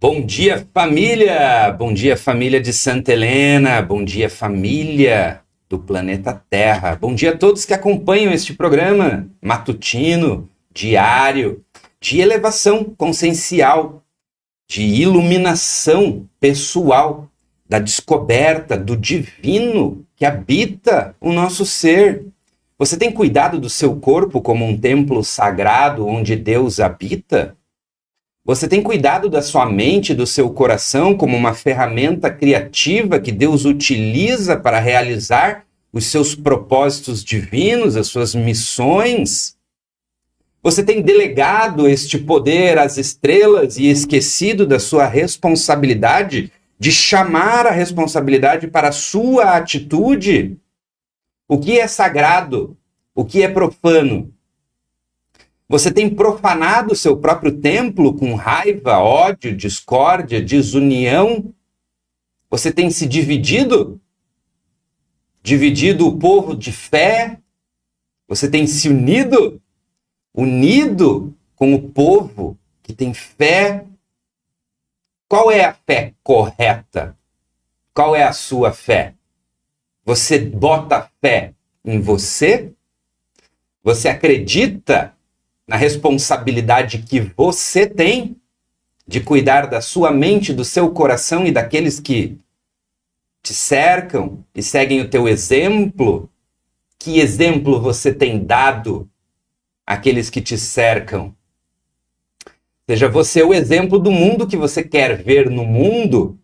Bom dia, família! Bom dia, família de Santa Helena! Bom dia, família do planeta Terra! Bom dia a todos que acompanham este programa matutino, diário, de elevação consciencial, de iluminação pessoal, da descoberta do divino que habita o nosso ser. Você tem cuidado do seu corpo como um templo sagrado onde Deus habita? Você tem cuidado da sua mente, do seu coração como uma ferramenta criativa que Deus utiliza para realizar os seus propósitos divinos, as suas missões? Você tem delegado este poder às estrelas e esquecido da sua responsabilidade de chamar a responsabilidade para a sua atitude? O que é sagrado? O que é profano? Você tem profanado o seu próprio templo com raiva, ódio, discórdia, desunião? Você tem se dividido? Dividido o povo de fé? Você tem se unido? Unido com o povo que tem fé? Qual é a fé correta? Qual é a sua fé? Você bota fé em você? Você acredita na responsabilidade que você tem de cuidar da sua mente, do seu coração e daqueles que te cercam e seguem o teu exemplo? Que exemplo você tem dado àqueles que te cercam? Seja você o exemplo do mundo que você quer ver no mundo.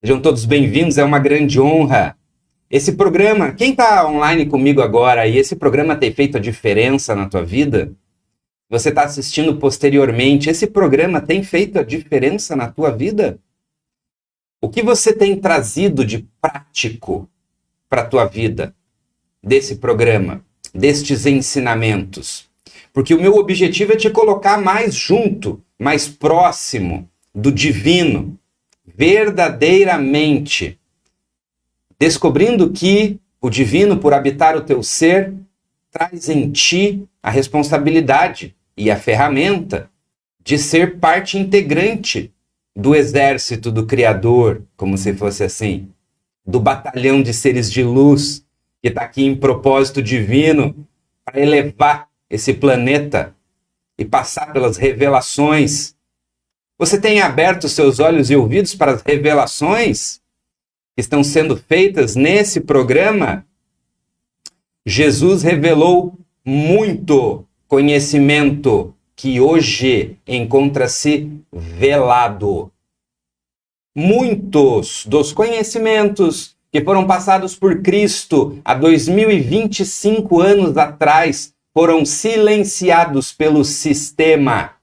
Sejam todos bem-vindos, é uma grande honra. Esse programa, quem está online comigo agora e esse programa tem feito a diferença na tua vida? Você está assistindo posteriormente, esse programa tem feito a diferença na tua vida? O que você tem trazido de prático para a tua vida desse programa, destes ensinamentos? Porque o meu objetivo é te colocar mais junto, mais próximo do divino, verdadeiramente, descobrindo que o divino, por habitar o teu ser, traz em ti a responsabilidade e a ferramenta de ser parte integrante do exército do Criador, como se fosse assim, do batalhão de seres de luz que está aqui em propósito divino para elevar esse planeta e passar pelas revelações. Você tem aberto seus olhos e ouvidos para as revelações que estão sendo feitas nesse programa? Jesus revelou muito conhecimento que hoje encontra-se velado. Muitos dos conhecimentos que foram passados por Cristo há 2025 anos atrás foram silenciados pelo sistema.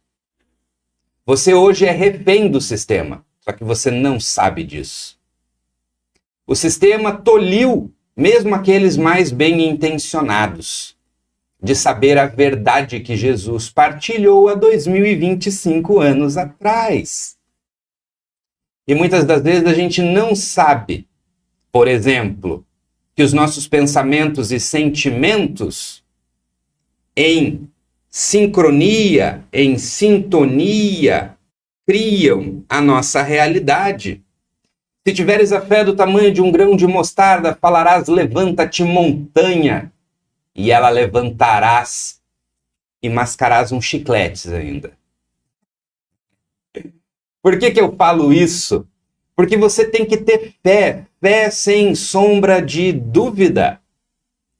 Você hoje é refém do sistema, só que você não sabe disso. O sistema tolhiu mesmo aqueles mais bem intencionados de saber a verdade que Jesus partilhou há 2025 anos atrás. E muitas das vezes a gente não sabe, por exemplo, que os nossos pensamentos e sentimentos em sincronia, em sintonia, criam a nossa realidade. Se tiveres a fé do tamanho de um grão de mostarda, falarás, levanta-te montanha, e ela levantarás, e mascarás uns chicletes ainda. Por que eu falo isso? Porque você tem que ter fé, fé sem sombra de dúvida.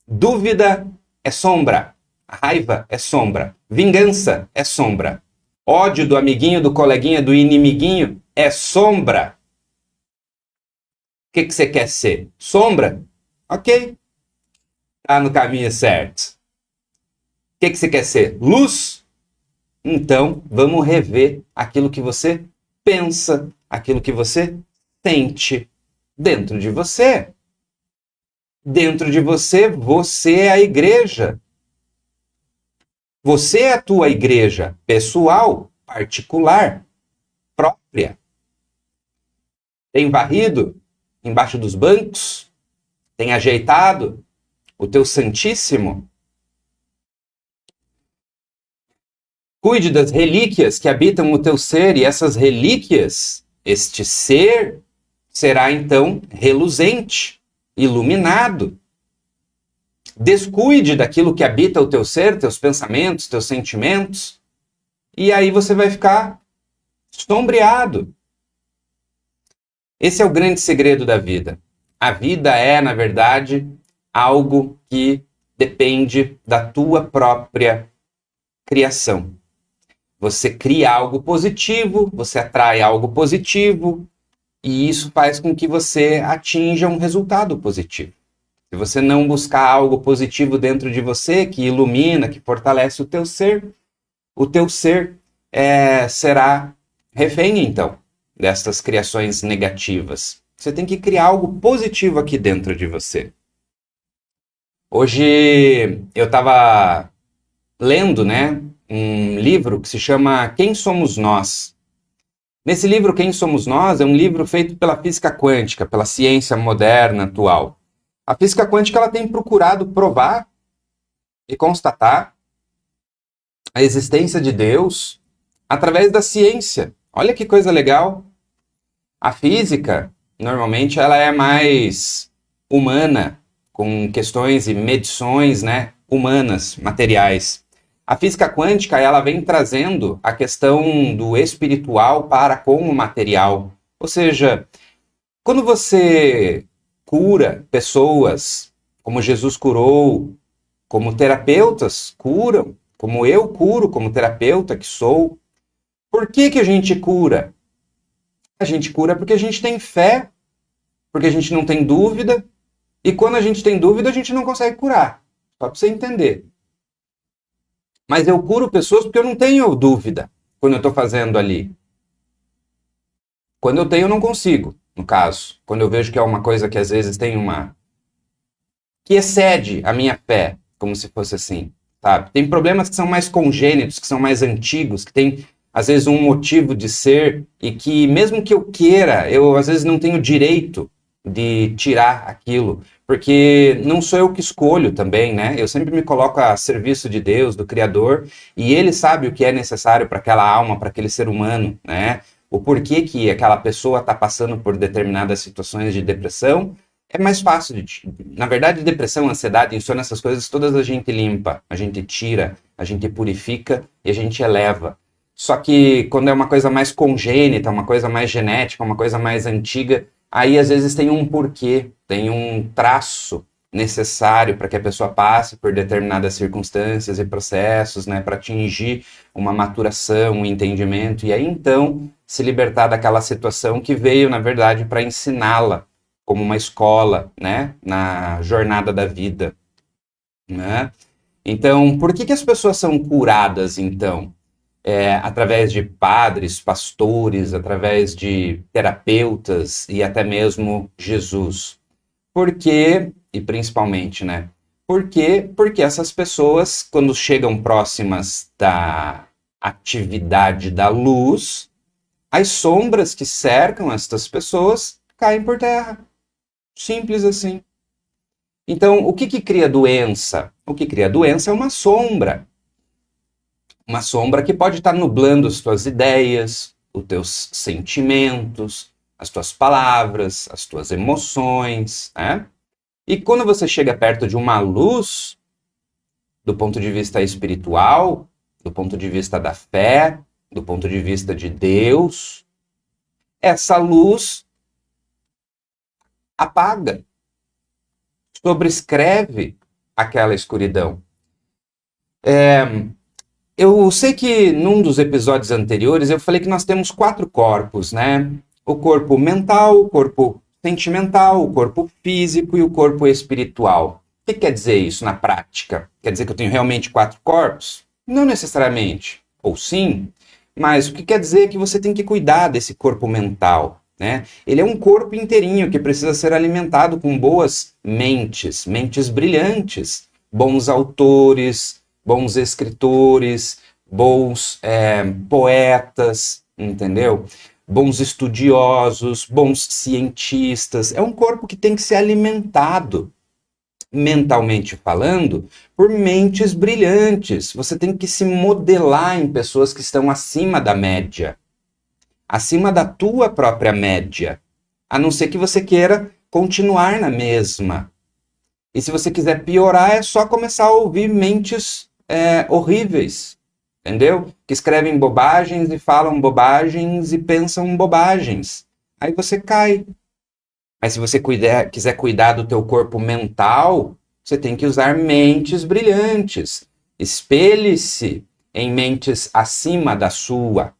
Dúvida é sombra, raiva é sombra, vingança é sombra, ódio do amiguinho, do coleguinha, do inimiguinho é sombra. O que você quer ser? Sombra? Ok. Está no caminho certo. O que você quer ser? Luz? Então, vamos rever aquilo que você pensa, aquilo que você sente dentro de você. Dentro de você, você é a igreja. Você é a tua igreja pessoal, particular, própria. Tem varrido embaixo dos bancos? Tem ajeitado o teu santíssimo? Cuide das relíquias que habitam o teu ser, e essas relíquias, este ser, será então reluzente, iluminado. Descuide daquilo que habita o teu ser, teus pensamentos, teus sentimentos, e aí você vai ficar sombreado. Esse é o grande segredo da vida. A vida é, na verdade, algo que depende da tua própria criação. Você cria algo positivo, você atrai algo positivo, e isso faz com que você atinja um resultado positivo. Se você não buscar algo positivo dentro de você, que ilumina, que fortalece o teu ser será refém, então, destas criações negativas. Você tem que criar algo positivo aqui dentro de você. Hoje eu estava lendo, um livro que se chama Quem Somos Nós? Nesse livro, Quem Somos Nós, é um livro feito pela física quântica, pela ciência moderna atual. A física quântica ela tem procurado provar e constatar a existência de Deus através da ciência. Olha que coisa legal. A física, normalmente, ela é mais humana, com questões e medições, humanas, materiais. A física quântica, ela vem trazendo a questão do espiritual para com o material. Ou seja, quando você cura pessoas, como Jesus curou, como terapeutas curam, como eu curo como terapeuta que sou, por que a gente cura? A gente cura porque a gente tem fé, porque a gente não tem dúvida, e quando a gente tem dúvida, a gente não consegue curar. Só para você entender. Mas eu curo pessoas porque eu não tenho dúvida quando eu estou fazendo ali. Quando eu tenho, eu não consigo, no caso. Quando eu vejo que é uma coisa que às vezes tem que excede a minha fé, como se fosse assim, sabe? Tem problemas que são mais congênitos, que são mais antigos, que tem, às vezes, um motivo de ser e que, mesmo que eu queira, eu, às vezes, não tenho direito de tirar aquilo, porque não sou eu que escolho também, Eu sempre me coloco a serviço de Deus, do Criador, e Ele sabe o que é necessário para aquela alma, para aquele ser humano, O porquê que aquela pessoa está passando por determinadas situações de depressão. É mais fácil na verdade, depressão, ansiedade, insônia, essas coisas todas a gente limpa, a gente tira, a gente purifica e a gente eleva. Só que quando é uma coisa mais congênita, uma coisa mais genética, uma coisa mais antiga, aí às vezes tem um porquê, tem um traço necessário para que a pessoa passe por determinadas circunstâncias e processos, para atingir uma maturação, um entendimento, e aí então se libertar daquela situação que veio, na verdade, para ensiná-la como uma escola, na jornada da vida, Então, por que as pessoas são curadas, então? Através de padres, pastores, através de terapeutas e até mesmo Jesus. Por quê? E principalmente, Por quê? Porque essas pessoas, quando chegam próximas da atividade da luz, as sombras que cercam estas pessoas caem por terra. Simples assim. Então, o que cria doença? O que cria doença é uma sombra. Uma sombra que pode estar nublando as tuas ideias, os teus sentimentos, as tuas palavras, as tuas emoções, E quando você chega perto de uma luz, do ponto de vista espiritual, do ponto de vista da fé, do ponto de vista de Deus, essa luz apaga, sobrescreve aquela escuridão. Eu sei que num dos episódios anteriores eu falei que nós temos 4 corpos, O corpo mental, o corpo sentimental, o corpo físico e o corpo espiritual. O que quer dizer isso na prática? Quer dizer que eu tenho realmente 4 corpos? Não necessariamente. Ou sim, mas o que quer dizer é que você tem que cuidar desse corpo mental, Ele é um corpo inteirinho que precisa ser alimentado com boas mentes, mentes brilhantes, bons autores, bons escritores, bons poetas, entendeu? Bons estudiosos, bons cientistas. É um corpo que tem que ser alimentado. mentalmente falando, por mentes brilhantes. Você tem que se modelar em pessoas que estão acima da média, acima da tua própria média, a não ser que você queira continuar na mesma. E se você quiser piorar, é só começar a ouvir mentes horríveis, entendeu? Que escrevem bobagens e falam bobagens e pensam bobagens. Aí você cai. Mas se você quiser cuidar do teu corpo mental, você tem que usar mentes brilhantes. Espelhe-se em mentes acima da sua.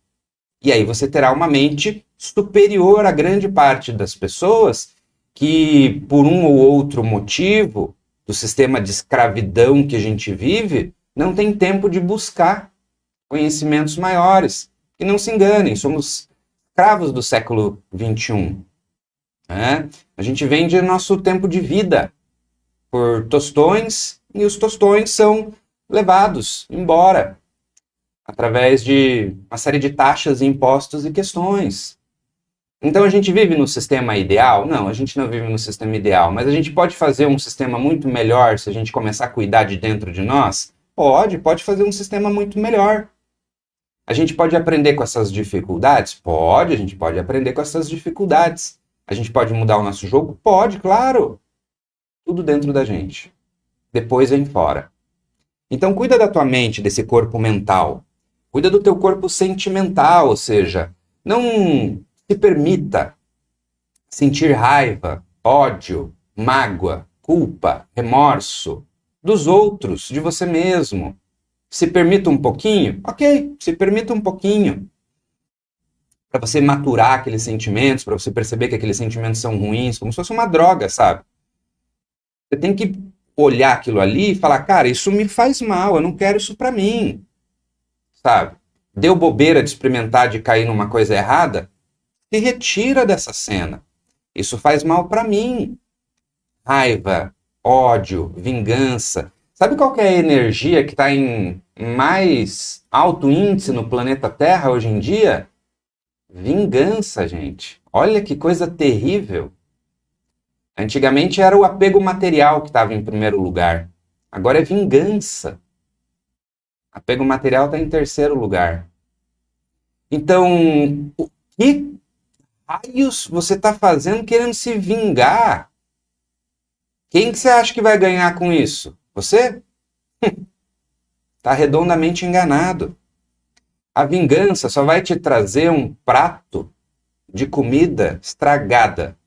E aí você terá uma mente superior à grande parte das pessoas que, por um ou outro motivo do sistema de escravidão que a gente vive, não tem tempo de buscar conhecimentos maiores. E não se enganem, somos escravos do século XXI. A gente vende nosso tempo de vida por tostões e os tostões são levados embora através de uma série de taxas, impostos e questões. Então a gente vive no sistema ideal? Não, a gente não vive no sistema ideal, mas a gente pode fazer um sistema muito melhor se a gente começar a cuidar de dentro de nós? Pode fazer um sistema muito melhor. A gente pode aprender com essas dificuldades? Pode, a gente pode aprender com essas dificuldades. A gente pode mudar o nosso jogo? Pode, claro. Tudo dentro da gente. Depois vem fora. Então cuida da tua mente, desse corpo mental. Cuida do teu corpo sentimental, ou seja, não se permita sentir raiva, ódio, mágoa, culpa, remorso dos outros, de você mesmo. Se permita um pouquinho? Ok, se permita um pouquinho. Para você maturar aqueles sentimentos, para você perceber que aqueles sentimentos são ruins, como se fosse uma droga, sabe? Você tem que olhar aquilo ali e falar, cara, isso me faz mal, eu não quero isso para mim, sabe? Deu bobeira de experimentar, de cair numa coisa errada? Se retira dessa cena. Isso faz mal para mim. Raiva, ódio, vingança. Sabe qual que é a energia que está em mais alto índice no planeta Terra hoje em dia? Vingança, gente. Olha que coisa terrível. Antigamente era o apego material que estava em primeiro lugar. Agora é vingança. Apego material está em terceiro lugar. Então, o que raios você está fazendo querendo se vingar? Quem que você acha que vai ganhar com isso? Você? Está redondamente enganado. A vingança só vai te trazer um prato de comida estragada.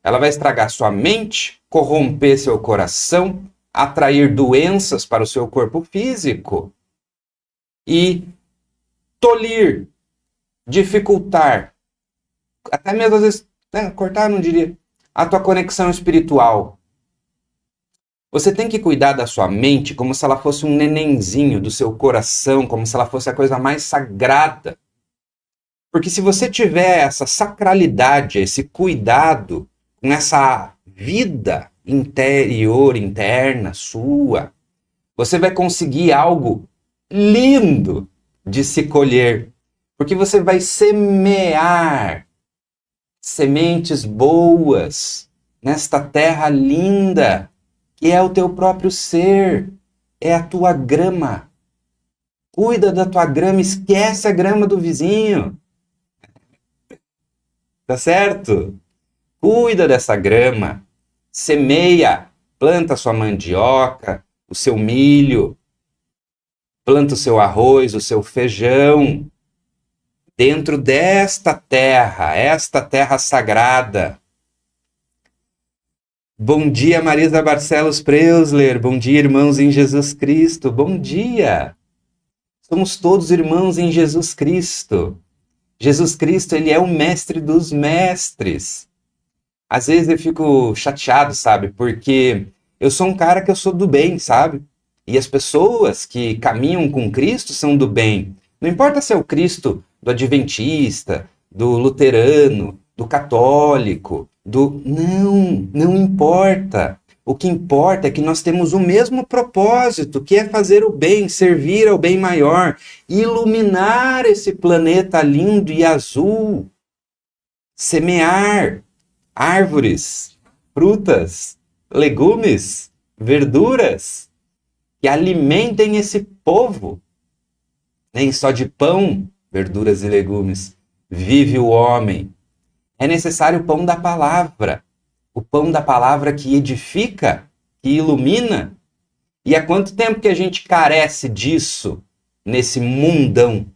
Ela vai estragar sua mente, corromper seu coração, atrair doenças para o seu corpo físico e tolir, dificultar, até mesmo às vezes, cortar não diria, a tua conexão espiritual. Você tem que cuidar da sua mente como se ela fosse um nenenzinho do seu coração, como se ela fosse a coisa mais sagrada. Porque se você tiver essa sacralidade, esse cuidado com essa vida interior, interna, sua, você vai conseguir algo lindo de se colher. Porque você vai semear sementes boas nesta terra linda, que é o teu próprio ser, é a tua grama. Cuida da tua grama, esquece a grama do vizinho. Tá certo? Cuida dessa grama, semeia, planta a sua mandioca, o seu milho, planta o seu arroz, o seu feijão, dentro desta terra, esta terra sagrada. Bom dia, Marisa Barcelos Preusler. Bom dia, irmãos em Jesus Cristo. Bom dia. Somos todos irmãos em Jesus Cristo. Jesus Cristo, ele é o mestre dos mestres. Às vezes eu fico chateado, sabe? Porque eu sou um cara que eu sou do bem, sabe? E as pessoas que caminham com Cristo são do bem. Não importa se é o Cristo do adventista, do luterano, do católico, Não importa. O que importa é que nós temos o mesmo propósito, que é fazer o bem, servir ao bem maior, iluminar esse planeta lindo e azul, semear árvores, frutas, legumes, verduras, que alimentem esse povo. Nem só de pão, verduras e legumes, vive o homem. É necessário o pão da palavra. O pão da palavra que edifica, que ilumina. E há quanto tempo que a gente carece disso nesse mundão?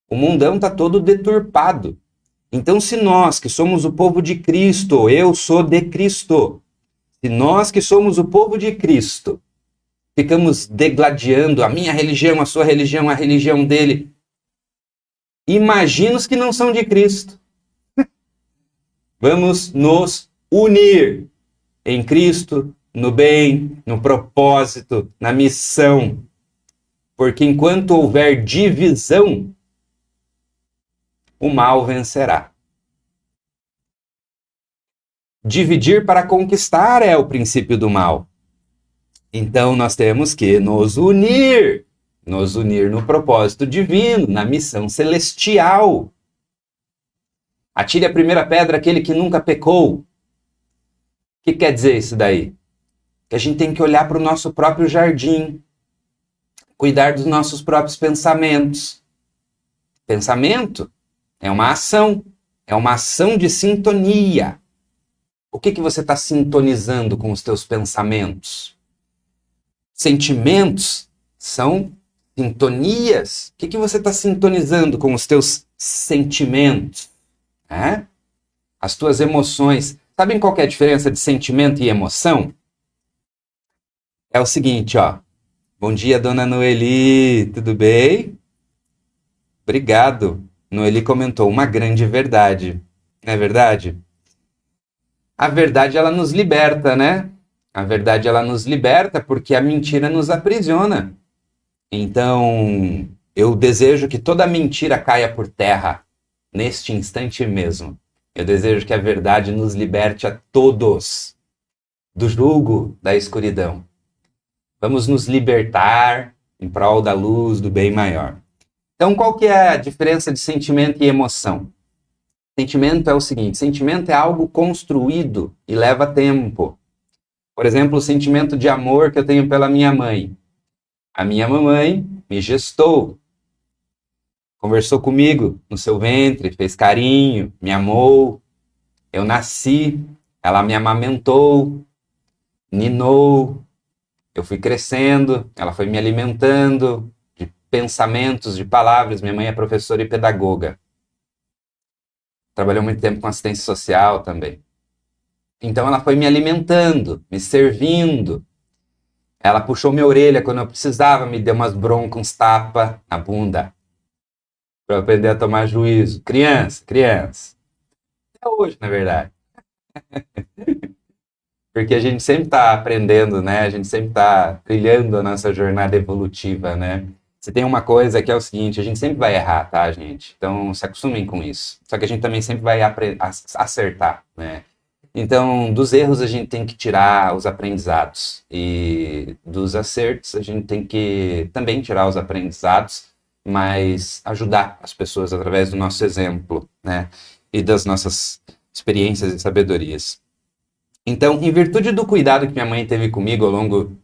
O mundão está todo deturpado. Então, se nós que somos o povo de Cristo, eu sou de Cristo, se nós que somos o povo de Cristo, ficamos degladiando a minha religião, a sua religião, a religião dele, imagina os que não são de Cristo. Vamos nos unir em Cristo, no bem, no propósito, na missão. Porque enquanto houver divisão, o mal vencerá. Dividir para conquistar é o princípio do mal. Então nós temos que nos unir no propósito divino, na missão celestial. Atire a primeira pedra aquele que nunca pecou. O que quer dizer isso daí? Que a gente tem que olhar para o nosso próprio jardim, cuidar dos nossos próprios pensamentos. Pensamento é uma ação de sintonia. O que você está sintonizando com os teus pensamentos? Sentimentos são sintonias. O que você está sintonizando com os teus sentimentos? As tuas emoções. Sabem qual que é a diferença de sentimento e emoção? É o seguinte, ó. Bom dia, dona Noeli. Tudo bem? Obrigado. Noeli comentou uma grande verdade. Não é verdade? A verdade, ela nos liberta, né? A verdade, ela nos liberta porque a mentira nos aprisiona. Então, eu desejo que toda mentira caia por terra, neste instante mesmo. Eu desejo que a verdade nos liberte a todos do jugo da escuridão. Vamos nos libertar em prol da luz, do bem maior. Então, qual que é a diferença de sentimento e emoção? Sentimento é o seguinte, sentimento é algo construído e leva tempo. Por exemplo, o sentimento de amor que eu tenho pela minha mãe. A minha mamãe me gestou, conversou comigo no seu ventre, fez carinho, me amou. Eu nasci, ela me amamentou, ninou, eu fui crescendo, ela foi me alimentando de pensamentos, de palavras. Minha mãe é professora e pedagoga. Trabalhou muito tempo com assistência social também. Então ela foi me alimentando, me servindo. Ela puxou minha orelha quando eu precisava, me deu umas broncas, uns tapas na bunda. Para eu aprender a tomar juízo. Criança. Até hoje, na verdade. Porque a gente sempre está aprendendo, né? A gente sempre está trilhando a nossa jornada evolutiva, né? Se tem uma coisa que é o seguinte, a gente sempre vai errar, tá, gente? Então, se acostumem com isso. Só que a gente também sempre vai acertar, né? Então, dos erros a gente tem que tirar os aprendizados. E dos acertos a gente tem que também tirar os aprendizados, mas ajudar as pessoas através do nosso exemplo, né? E das nossas experiências e sabedorias. Então, em virtude do cuidado que minha mãe teve comigo ao longo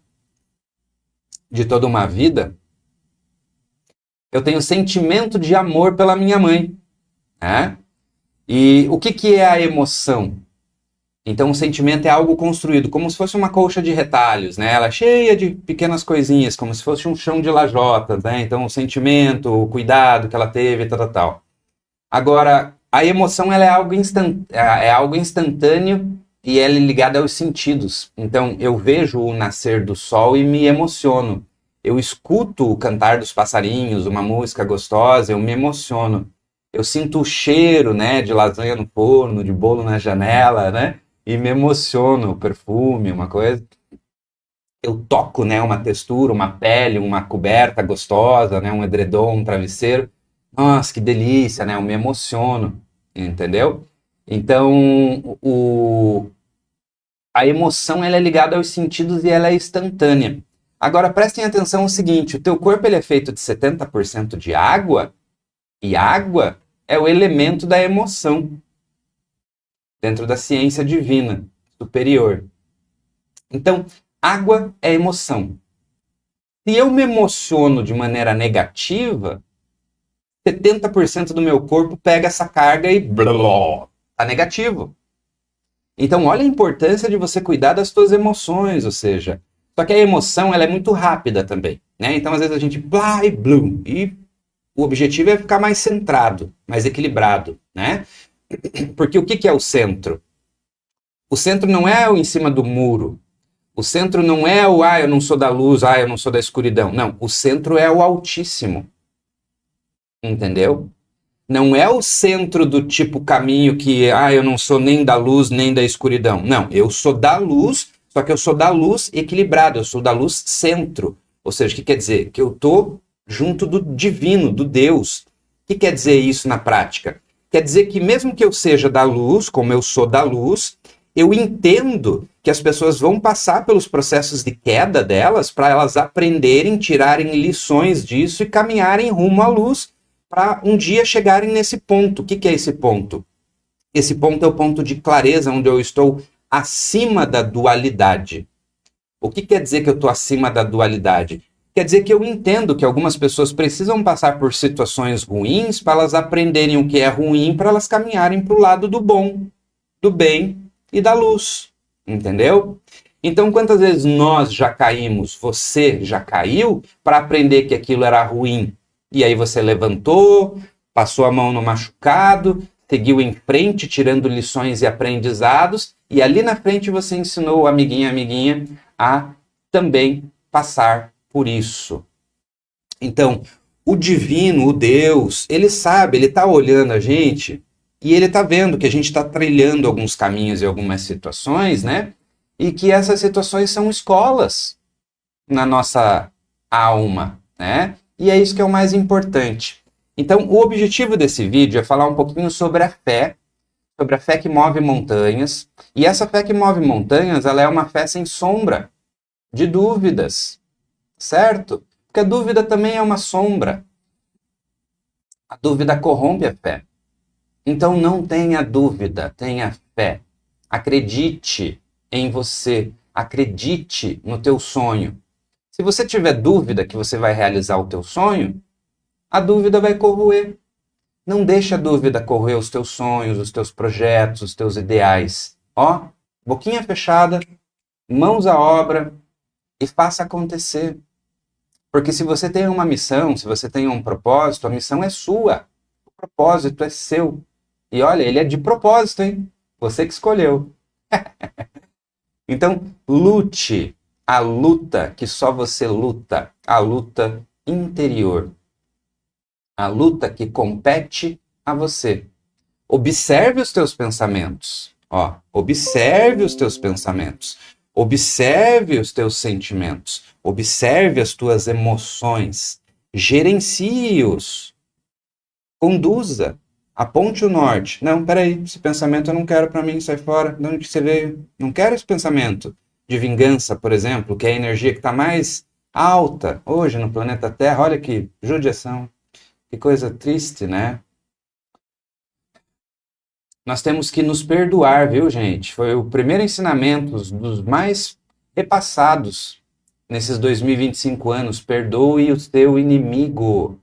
de toda uma vida, eu tenho sentimento de amor pela minha mãe, né? E o que é a emoção? Então, o sentimento é algo construído, como se fosse uma colcha de retalhos, né? Ela é cheia de pequenas coisinhas, como se fosse um chão de lajotas, né? Então, o sentimento, o cuidado que ela teve, tal. Agora, a emoção ela é algo instantâneo e ela é ligada aos sentidos. Então, eu vejo o nascer do sol e me emociono. Eu escuto o cantar dos passarinhos, uma música gostosa, eu me emociono. Eu sinto o cheiro, né, de lasanha no forno, de bolo na janela, né? E me emociono, o perfume, uma coisa. Eu toco, né, uma textura, uma pele, uma coberta gostosa, né, um edredom, um travesseiro. Nossa, que delícia, né? Eu me emociono, entendeu? Então, a emoção ela é ligada aos sentidos e ela é instantânea. Agora, prestem atenção no seguinte, o teu corpo ele é feito de 70% de água, e água é o elemento da emoção, dentro da ciência divina superior. Então, água é emoção. Se eu me emociono de maneira negativa, 70% do meu corpo pega essa carga e tá negativo. Então, olha a importância de você cuidar das suas emoções, ou seja, só que a emoção ela é muito rápida também, né? Então, às vezes a gente blá e blum, e o objetivo é ficar mais centrado, mais equilibrado, né? Porque o que é o centro? O centro não é o em cima do muro. O centro não é o, eu não sou da luz, eu não sou da escuridão. Não, o centro é o Altíssimo. Entendeu? Não é o centro do tipo caminho que, eu não sou nem da luz nem da escuridão. Não, eu sou da luz, só que eu sou da luz equilibrado, eu sou da luz centro. Ou seja, o que quer dizer? Que eu estou junto do divino, do Deus. O que quer dizer isso na prática? Quer dizer que mesmo que eu seja da luz, como eu sou da luz, eu entendo que as pessoas vão passar pelos processos de queda delas para elas aprenderem, tirarem lições disso e caminharem rumo à luz para um dia chegarem nesse ponto. O que é esse ponto? Esse ponto é o ponto de clareza, onde eu estou acima da dualidade. O que quer dizer que eu estou acima da dualidade? Quer dizer que eu entendo que algumas pessoas precisam passar por situações ruins para elas aprenderem o que é ruim, para elas caminharem para o lado do bom, do bem e da luz. Entendeu? Então, quantas vezes nós já caímos, você já caiu, para aprender que aquilo era ruim? E aí você levantou, passou a mão no machucado, seguiu em frente, tirando lições e aprendizados, e ali na frente você ensinou o amiguinha a também passar por isso. Então, o divino, o Deus, ele sabe, ele está olhando a gente e ele está vendo que a gente está trilhando alguns caminhos e algumas situações, né? E que essas situações são escolas na nossa alma, né? E é isso que é o mais importante. Então, o objetivo desse vídeo é falar um pouquinho sobre a fé que move montanhas. E essa fé que move montanhas, ela é uma fé sem sombra de dúvidas, certo? Porque a dúvida também é uma sombra. A dúvida corrompe a fé. Então, não tenha dúvida, tenha fé. Acredite em você, acredite no teu sonho. Se você tiver dúvida que você vai realizar o teu sonho, a dúvida vai corroer. Não deixe a dúvida corroer os teus sonhos, os teus projetos, os teus ideais. Ó, boquinha fechada, mãos à obra e faça acontecer. Porque se você tem uma missão, se você tem um propósito, a missão é sua. O propósito é seu. E olha, ele é de propósito, hein? Você que escolheu. Então, lute a luta que só você luta, a luta interior. A luta que compete a você. Observe os teus pensamentos. Ó, observe os teus pensamentos. Observe os teus sentimentos. Observe as tuas emoções. Gerencie-os. Conduza. Aponte o norte. Não, peraí, esse pensamento eu não quero para mim, sai fora. De onde você veio? Não quero esse pensamento de vingança, por exemplo, que é a energia que está mais alta hoje no planeta Terra. Olha que judiação. Que coisa triste, né? Nós temos que nos perdoar, viu, gente? Foi o primeiro ensinamento dos mais repassados nesses 2025 anos. Perdoe o teu inimigo.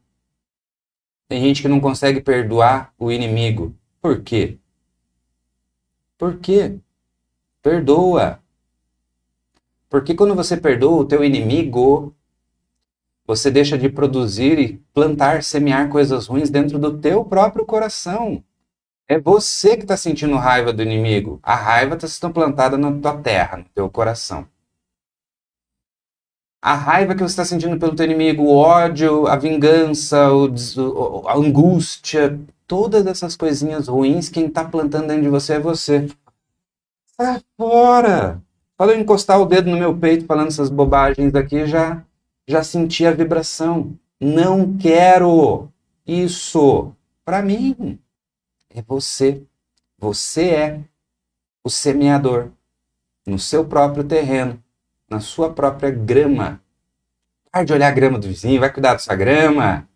Tem gente que não consegue perdoar o inimigo. Por quê? Por quê? Perdoa. Porque quando você perdoa o teu inimigo, você deixa de produzir e plantar, semear coisas ruins dentro do teu próprio coração. É você que está sentindo raiva do inimigo. A raiva está sendo plantada na tua terra, no teu coração. A raiva que você está sentindo pelo teu inimigo, o ódio, a vingança, a angústia, todas essas coisinhas ruins, quem está plantando dentro de você é você. Sai fora! Só de eu encostar o dedo no meu peito falando essas bobagens daqui, já senti a vibração. Não quero isso para mim. É você. Você é o semeador no seu próprio terreno, na sua própria grama. Para de olhar a grama do vizinho, vai cuidar da sua grama.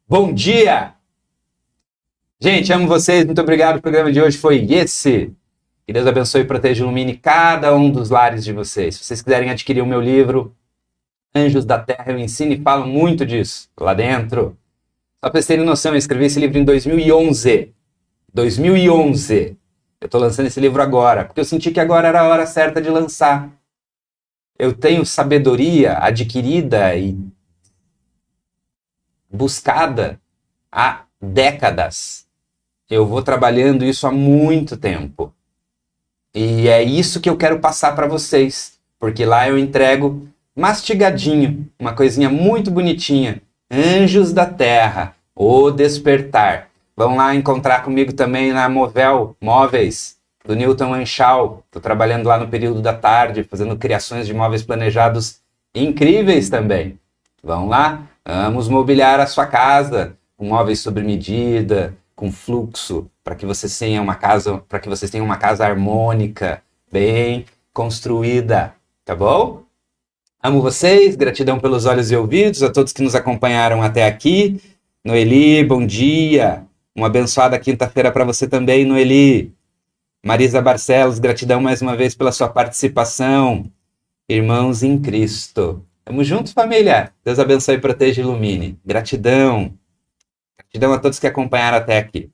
Bom dia! Gente, amo vocês, muito obrigado. O programa de hoje foi esse. Que Deus abençoe, proteja e ilumine cada um dos lares de vocês. Se vocês quiserem adquirir o meu livro, Anjos da Terra, eu ensino e falo muito disso lá dentro. Só para vocês terem noção, eu escrevi esse livro em 2011. 2011. Eu estou lançando esse livro agora, porque eu senti que agora era a hora certa de lançar. Eu tenho sabedoria adquirida e buscada há décadas. Eu vou trabalhando isso há muito tempo. E é isso que eu quero passar para vocês, porque lá eu entrego mastigadinho, uma coisinha muito bonitinha. Anjos da Terra, o Despertar. Vão lá encontrar comigo também na Movel Móveis, do Newton Anschau. Estou trabalhando lá no período da tarde, fazendo criações de móveis planejados incríveis também. Vão lá, vamos mobiliar a sua casa com móveis sob medida, com fluxo, para que vocês tenham uma casa harmônica, bem construída, tá bom? Amo vocês, gratidão pelos olhos e ouvidos, a todos que nos acompanharam até aqui. Noeli, bom dia. Uma abençoada quinta-feira para você também, Noeli. Marisa Barcelos, gratidão mais uma vez pela sua participação. Irmãos em Cristo. Tamo juntos, família. Deus abençoe, proteja e ilumine. Gratidão. Gratidão a todos que acompanharam até aqui.